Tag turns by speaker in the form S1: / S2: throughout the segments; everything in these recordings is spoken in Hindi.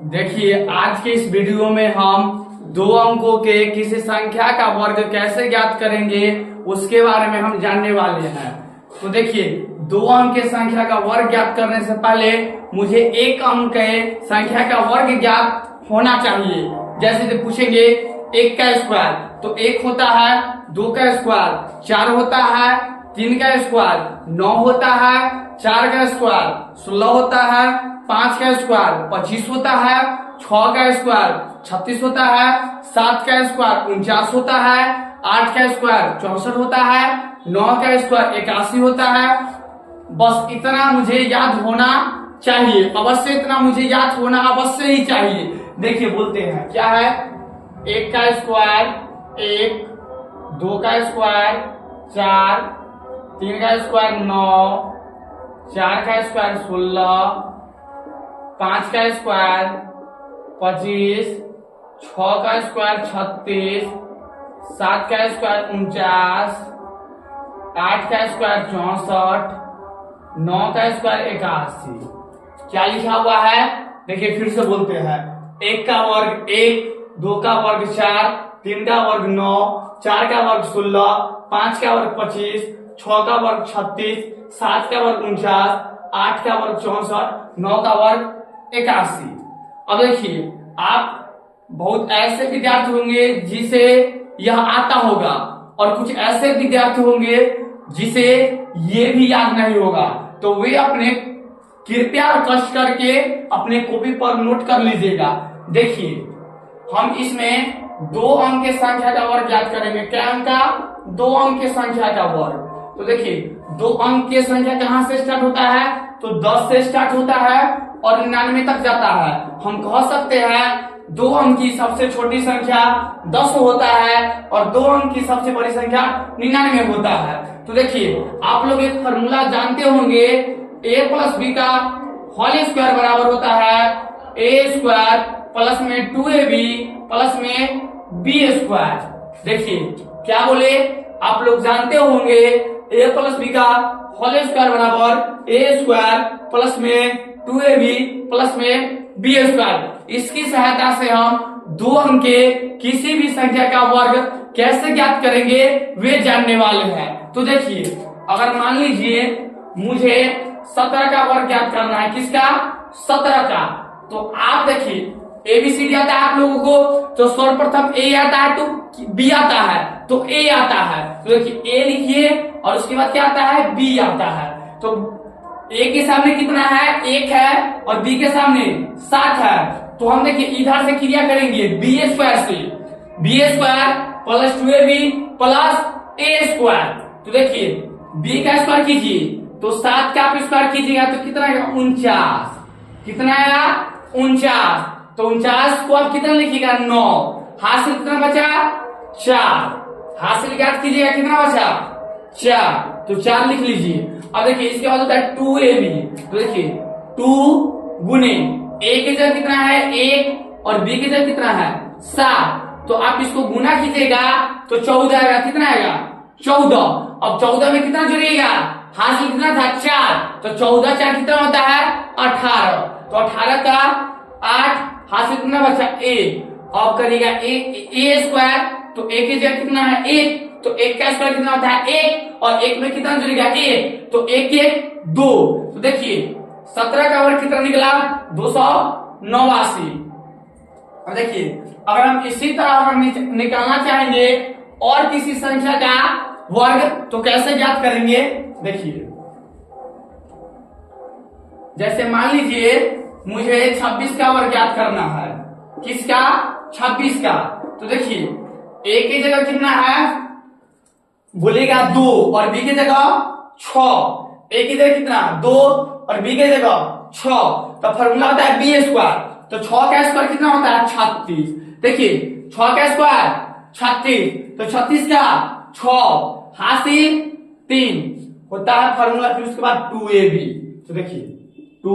S1: देखिए, आज के इस वीडियो में हम दो अंकों के किसी संख्या का वर्ग कैसे ज्ञात करेंगे उसके बारे में हम जानने वाले हैं। तो देखिए, दो अंक के संख्या का वर्ग ज्ञात करने से पहले मुझे एक अंक के संख्या का वर्ग ज्ञात होना चाहिए। जैसे कि पूछेंगे एक का स्क्वायर, तो एक होता है, दो का स्क्वायर चार होता है, तीन का स्क्वायर 9 होता है, चार का स्क्वायर 16 होता है, पांच का स्क्वायर 25 होता है, 6 का स्क्वायर 36 होता है, 7 का स्क्वायर 49 होता है, 8 का स्क्वायर 64 होता है, 9 का स्क्वायर 81 होता है। बस इतना मुझे याद होना चाहिए, अवश्य इतना मुझे याद होना अवश्य ही चाहिए। देखिए बोलते हैं क्या है, एक का स्क्वायर 1, दो का स्क्वायर 4, तीन का स्क्वायर 9, चार का स्क्वायर 16, पांच का स्क्वायर 25, 6 का स्क्वायर 36, 7 का स्क्वायर 49, 8 का स्क्वायर 64, 9 का स्क्वायर 81। क्या लिखा हुआ है? देखिए फिर से बोलते हैं, एक का वर्ग 1, दो का वर्ग 4, तीन का वर्ग 9, चार का वर्ग 16, पांच का वर्ग 25, 6 का वर्ग 36, 7 का वर्ग 49, 8 का वर्ग 64, 9 का वर्ग 81। अब देखिए, आप बहुत ऐसे विद्यार्थी होंगे जिसे यह आता होगा और कुछ ऐसे विद्यार्थी होंगे जिसे ये भी याद नहीं होगा, तो वे अपने कृपया कष्ट करके अपने कॉपी पर नोट कर लीजिएगा। देखिए, हम इसमें दो अंक के संख्या का वर्ग ज्ञात करेंगे। क्या अंक का? दो अंक के संख्या का वर्ग। तो देखिए, दो अंक की संख्या कहां से स्टार्ट होता है? तो 10 से स्टार्ट होता है और 99 तक जाता है। हम कह सकते हैं दो अंक की सबसे छोटी संख्या 10 होता है और दो अंक की सबसे बड़ी संख्या 99 होता है। तो देखिए, आप लोग एक फॉर्मूला जानते होंगे, a प्लस बी का होल स्क्वायर बराबर होता है ए स्क्वायर प्लस में 2ab प्लस में बी स्क्वायर। देखिए क्या बोले, आप लोग जानते होंगे a प्लस बी का होल स्क्वायर बराबर ए स्क्वायर प्लस में 2ab प्लस में बी स्क्वायर। इसकी सहायता से हम दो अंक के किसी भी संख्या का वर्ग कैसे ज्ञात करेंगे वे जानने वाले हैं। तो देखिए, अगर मान लीजिए मुझे 17 का वर्ग ज्ञात करना है, किसका? 17 का। तो आप देखिए, एबीसीडी आता है आप लोगों को, तो सर्वप्रथम ए आता है तो बी आता है, तो ए आता है। तो देखिए ए लिखिए और उसके बाद क्या आता है? बी आता है। तो ए के सामने कितना है? 1 है और बी के सामने 7 है। तो हम देखिए इधर से क्रिया करेंगे बी स्क्वायर से, b square plus 2ab plus a square. तो देखिए बी का स्क्वायर कीजिए तो 7 का आप स्क्वायर कीजिएगा तो कितना आएगा? 49। कितना आएगा? 49। तो 49 को आप कितना लिखिएगा? 9। हासिल कितना बचा? 4। हासिल ज्ञात कीजिएगा, कितना बचा? 4। तो 4 लिख लीजिए। अब देखिए इसके बाद होता है 2ab। तो देखिए 2 गुने ए की जगह कितना है? 1 और बी की जगह कितना है? 7। तो आप इसको गुना कीजिएगा तो 14 आएगा। कितना आएगा? 14। अब 14 में कितना जुड़िएगा? हासिल कितना था? 4। तो 14 4 कितना होता है? 18। तो 18 का 8, हासिल कितना बचा? 1। अब करिएगा ए स्क्वायर, तो ए की जगह कितना है? 1। तो 1 का स्क्वायर कितना होता है? 1 और 1 में कितना जुड़ेगा? 1। तो 1 1 2। तो देखिए 17 का वर्ग कितना निकला? 289। अब देखिए, अगर हम इसी तरह निकालना चाहेंगे और किसी संख्या का वर्ग तो कैसे ज्ञात करेंगे? देखिए, जैसे मान लीजिए मुझे 26 का वर्ग ज्ञात करना है। किसका? 26 का। तो देखिए ए की जगह कितना है? बोलेगा 2 और बी की जगह 6। ए की जगह कितना? 2 और बी की जगह 6। तो फॉर्मूला होता है बी स्क्वायर। तो 6 का स्क्वायर कितना होता है? 36। देखिए 6 का स्क्वायर 36, तो 36 का 6 हासिल 3 होता है फॉर्मूला। फिर उसके बाद 2ab। तो देखिए 2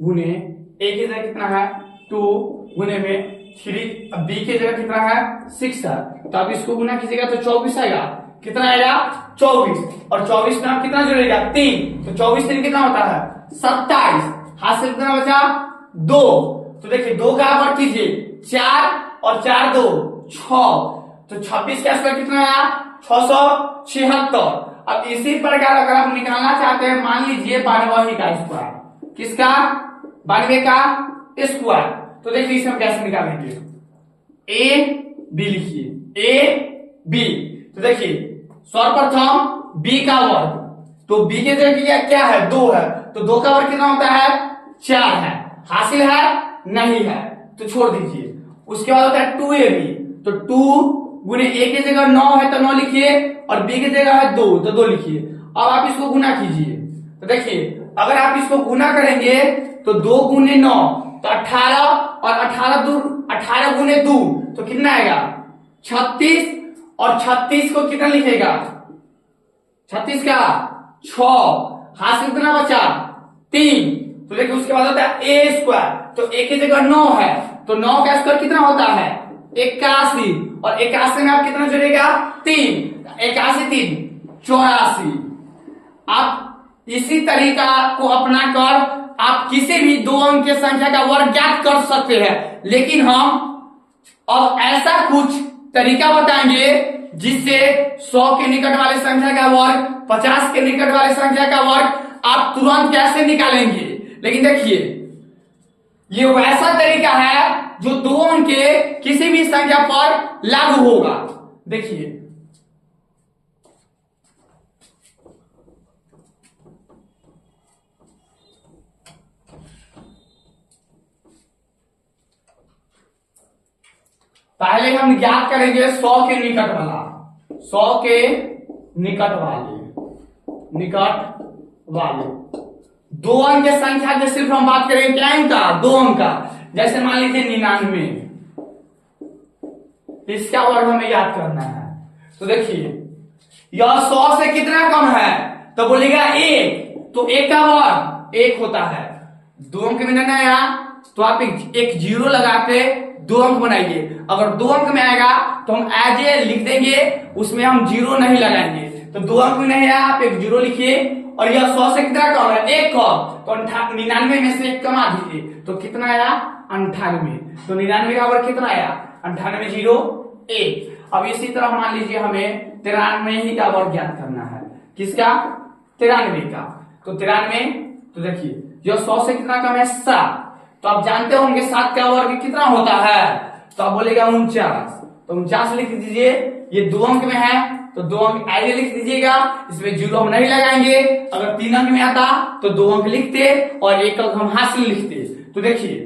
S1: गुने ए की जगह कितना है? 2 गुने में 3, अब बी की जगह कितना है? 6 है। तो अब इसको गुना कीजिएगा तो 24 आएगा। कितना आएगा? 24। और 24 में आप कितना जुड़ेगा? 3। तो 24 3 कितना होता है? 27। हासिल कितना बचा? 2। तो देखिए 2 का वर्ग कीजिए 4 और 4 2 6, तो 26 का स्क्वायर कितना आया 676। अब इसी प्रकार अगर आप निकालना चाहते हैं, मान लीजिए 92 का स्क्वायर, किसका 92 का स्क्वायर, तो देखिए इसे हम कैसे निकालेंगे, ए बी लिखिए, ए बी, तो देखिए सर्वप्रथम बी का वर्ग, तो बी के जगह क्या है 2 है, तो 2 का वर्ग कितना होता है 4 है, हासिल है नहीं है तो छोड़ दीजिए। उसके बाद होता है 2ab, तो 2 गुने ए की जगह 9 है तो 9 लिखिए, और बी की जगह है 2 तो 2 लिखिए। अब आप इसको गुना कीजिए, तो देखिए अगर आप इसको गुना करेंगे तो 2 गुने 9 तो 18, और 18 गुने 2 तो कितना आएगा 36, और 36 को कितना लिखेगा 36 का 6, हासिल कितना बचा 3, तो देखिए उसके बाद होता है ए स्क्वायर, तो ए की जगह 9 है तो 9 का स्क्वायर कितना होता है 81, और 81 में आप कितना जोड़ेगा 3, 81 3 84। आप इसी तरीका को अपना कर आप किसी भी 2 अंक की संख्या का वर्ग ज्ञात कर सकते हैं, लेकिन हम अब ऐसा कुछ तरीका बताएंगे जिससे 100 के निकट वाले संख्या का वर्ग, 50 के निकट वाले संख्या का वर्ग आप तुरंत कैसे निकालेंगे। लेकिन देखिए ये वैसा तरीका है जो 2 अंक के किसी भी संख्या पर लागू होगा। देखिए पहले हम ज्ञात करेंगे 100 के निकट वाला, 100 के निकट वाले 2 अंक की संख्या की सिर्फ हम बात करेंगे क्या अंक का 2 अंक का, जैसे मान लीजिए 99, इसका वर्ग हमें याद करना है। तो देखिए यह 100 से कितना कम है तो बोलेगा 1, तो 1 का वर्ग 1 होता है। 2 अंक में नहीं आया तो आप एक 0 लगा के 2 अंक बनाइए, अगर 2 अंक में आएगा तो हम एज ए लिख देंगे, उसमें हम 0 नहीं लगाएंगे। तो 2 अंक में नहीं आया आप एक 0 लिखिए, और यह 100 से कितना कम है 1 कम, तो 99 में से 1 कमा दीजिए, तो कितना आया 98, तो 99 का वर्ग कितना आया 98 0 1। अब इसी तरह मान लीजिए हमें 93 ही का वर्ग ज्ञात करना है, किसका 93 का, तो 93, तो देखिए यह 100 से कितना कम है 7, तो आप जानते होंगे 7 का वर्ग कितना होता है, तो आप बोलेगा 49, तो 49 लिख दीजिए। ये 2 अंक में है तो 2 अंक आगे लिख दीजिएगा, इसमें 0 हम नहीं लगाएंगे। अगर 3 अंक में आता तो 2 अंक लिखते और 1 अंक हम हासिल लिखते। तो देखिए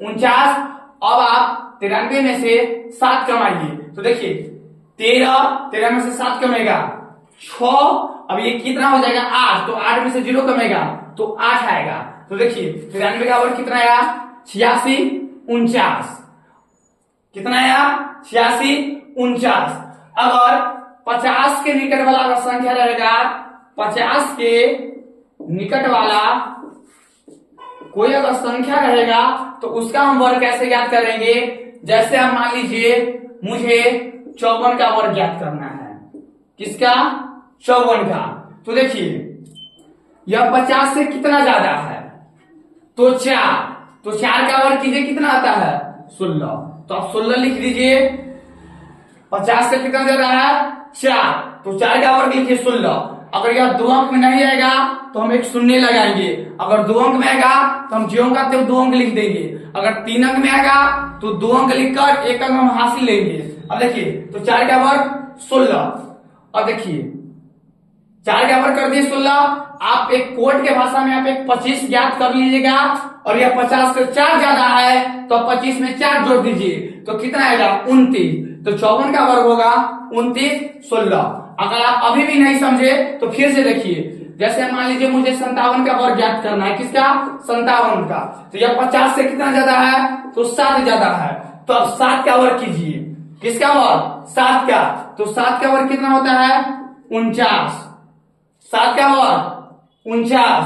S1: 49, अब आप 93 में से 7 कमाइए, तो देखिए 13 में से 7 कमेगा 6, अब ये कितना हो जाएगा 8, तो 8 में से 0 कमेगा तो 8 आएगा। तो देखिए 93 का वर्ग कितना आया 86 49, कितना आया 86 49। अगर 50 के निकट वाला संख्या रहेगा, 50 के निकट वाला कोई अगर संख्या रहेगा तो उसका हम वर्ग कैसे ज्ञात करेंगे, जैसे हम मान लीजिए मुझे 54 का वर्ग ज्ञात करना है, किसका 54 का, तो देखिए यह 50 से कितना ज्यादा है तो 4, तो 4 का वर्ग कीजिए कितना आता है 16, तो आप 16 लिख दीजिए। 50 से कितना ज्यादा है 4, तो 4 का वर्ग लिखिए 16। अगर यह 2 अंक में नहीं आएगा तो हम एक शून्य लगाएंगे, अगर 2 अंक में आएगा तो हम जो अंक आते हैं 2 अंक लिख देंगे, अगर 3 अंक में आएगा तो 2 अंक लिखकर 1 अंक हम हासिल लेंगे। अब देखिए तो 4 का वर्ग 16, अब देखिए 4 का वर्ग कर दिए 16, आप एक कोड के भाषा में आप एक 25 ज्ञात कर लीजिएगा, और यह 50 से 4 ज्यादा है तो 25 में 4 जोड़ दीजिए तो कितना आएगा 29, तो 54 का वर्ग होगा 29 16। अगर आप अभी भी नहीं समझे तो फिर से देखिए, जैसे मान लीजिए मुझे 57 का वर्ग ज्ञात करना है, किसका 57 का, तो यह 50 से कितना ज्यादा है तो 7 ज्यादा है, तो अब 7 का वर्ग कीजिए, किसका वर्ग 7 का, तो 7 का वर्ग कितना होता है 49, 7 का वर्ग 49,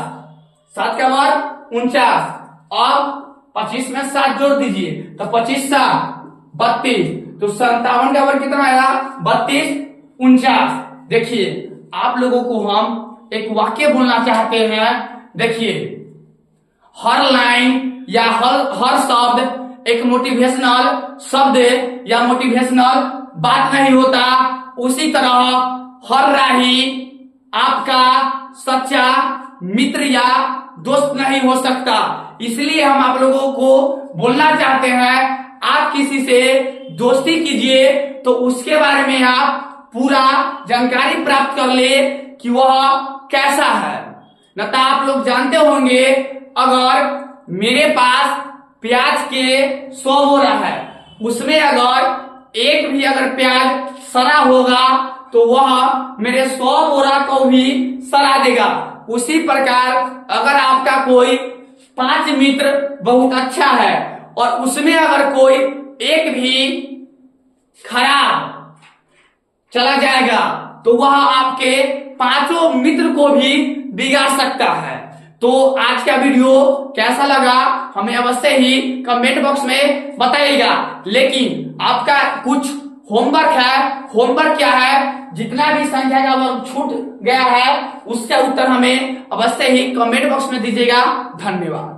S1: 7 का वर्ग 49। अब 25 में 7 जोड़ दीजिए तो 25 7 32, तो 57 का वर्ग कितना आएगा 32 49। देखिए आप लोगों को हम एक वाक्य बोलना चाहते हैं, देखिए हर लाइन या हर शब्द एक मोटिवेशनल शब्द या मोटिवेशनल बात नहीं होता, उसी तरह हर राही आपका सच्चा मित्र या दोस्त नहीं हो सकता। इसलिए हम आप लोगों को बोलना चाहते हैं, आप किसी से दोस्ती कीजिए तो उसके बारे में आप पूरा जानकारी प्राप्त कर ले कि वह कैसा है। न तो आप लोग जानते होंगे, अगर मेरे पास प्याज के 100 बोरा है, उसमें अगर एक भी अगर प्याज सड़ा होगा तो वह मेरे 100 बोरा को भी सड़ा देगा। उसी प्रकार अगर आपका कोई 5 मित्र बहुत अच्छा है और उसमें अगर कोई एक भी खराब चला जाएगा तो वह आपके 5 मित्र को भी बिगाड़ सकता है। तो आज का वीडियो कैसा लगा हमें अवश्य ही कमेंट बॉक्स में बताइएगा। लेकिन आपका कुछ होमवर्क है। होमवर्क क्या है? जितना भी संख्या का वर्ग छूट गया है उसका उत्तर हमें अवश्य ही कमेंट बॉक्स में दीजिएगा। धन्यवाद।